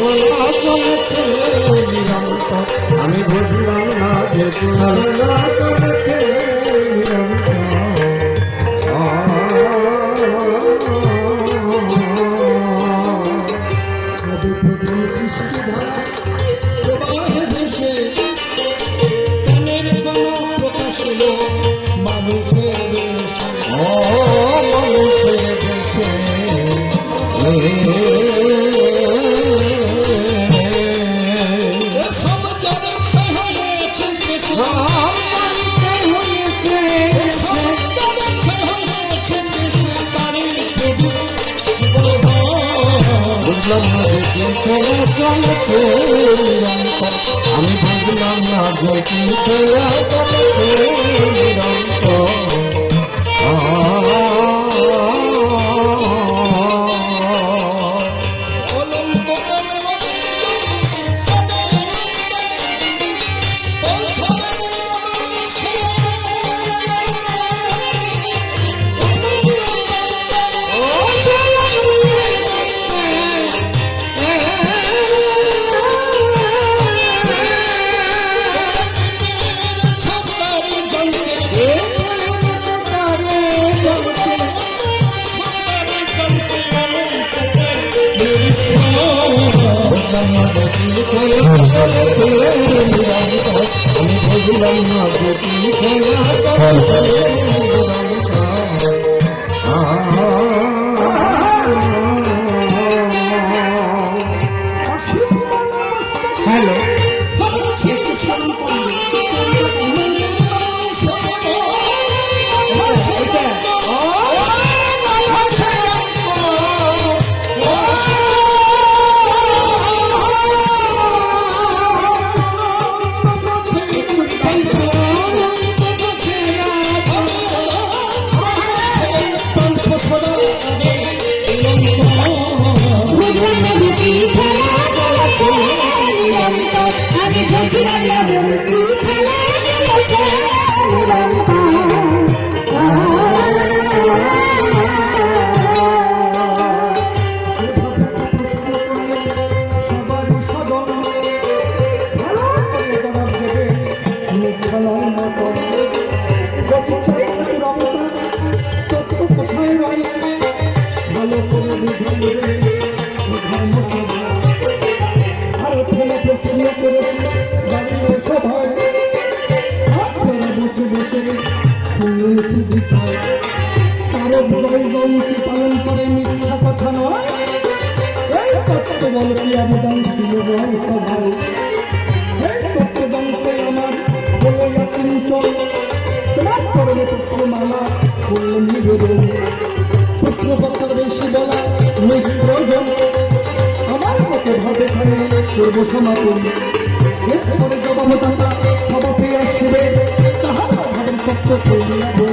খেলা চলেছে নিরন্তর আমি বুঝলাম না যে খেলা চলেছে নিরন্তর প্রথম সৃষ্টি ধারা প্রবাহে ভেসে প্রাণের কোনো প্রকাশ হলো মানুষের বেশে মানুষের বেশে বুঝলাম না যে কি খেলা চলেছে নিরন্তর আমি বুঝলাম না যে কি খেলা চলেছে নিরন্তর আমি বুঝলাম না যে কি খেলা চলেছে হ্যালো পালন করে মিথ্যা কথা নয় এই তত্ত্ব বল কি অবদান ছিল সভায় এই তত্ত্বদানকে আমার বলে চল তোমার চরণে পুষ্পমালা বলল নিবেদন প্রশ্নকর্তার বেশি বলা নিষ্প্রয়োজন আমার মতো ভাবে খানে করবো সমাপন এরপরে জবাবদাতা সভাপতি আসবে তাহার ভাবের তত্ত্ব